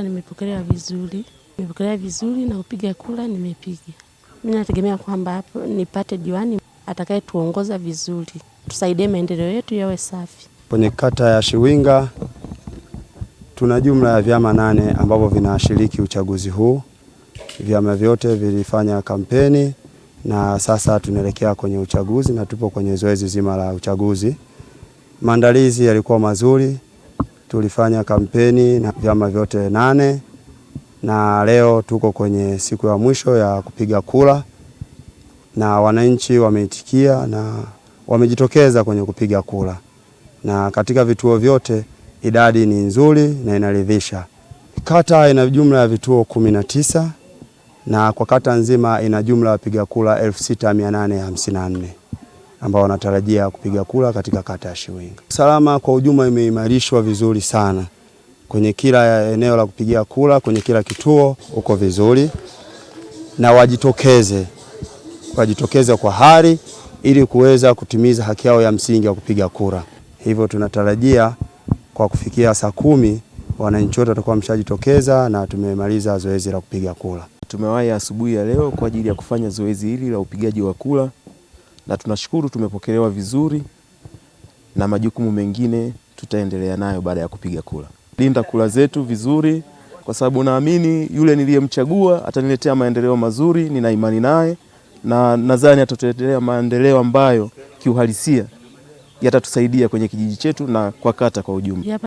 Nimepokelewa vizuri na kupiga kura nimepiga. Mimi nategemea kwamba hapo nipate diwani atakayetuongoza vizuri. Tusaidie maendeleo yetu yawe safi. Kwenye kata ya Shiwinga tuna jumla ya vyama 8 ambavyo vinashiriki uchaguzi huu. Vyama vyote vilifanya kampeni na sasa tunaelekea kwenye uchaguzi na tupo kwenye zoezi zima la uchaguzi. Maandalizi yalikuwa mazuri. Tulifanya kampeni na vyama vyote 8 na leo tuko kwenye siku ya mwisho ya kupiga kura na wananchi wameitikia na wamejitokeza kwenye kupiga kura. Na katika vituo vyote idadi ni nzuri na inaridhisha. Kata ina jumla ya vituo 19 na kwa kata nzima ina jumla ya wapiga kura 6854 ambao wanatarajia kupiga kura katika kata ya Shiwinga. Usalama kwa ujumla imeimarishwa vizuri sana. Kwenye kila eneo la kupigia kura, kwenye kila kituo uko vizuri. Na wajitokeze kwa hari ili kuweza kutimiza haki yao ya msingi ya kupiga kura. Hivyo tunatarajia kwa kufikia saa 10 wananchi wote watakuwa wameshajitokeza na tumemaliza zoezi la kupiga kura. Tumewahi asubuhi ya leo kwa ajili ya kufanya zoezi hili la upigaji wa kura na tunashukuru tumepokelewa vizuri na majukumu mengine tutaendelea nayo baada ya kupiga kura. Linda kura zetu vizuri kwa sababu naamini yule niliyemchagua ataniletea maendeleo mazuri, nina imani naye na nadhani atatuletea maendeleo ambayo kiuhalisia yatatusaidia kwenye kijiji chetu na kwa kata kwa ujumla.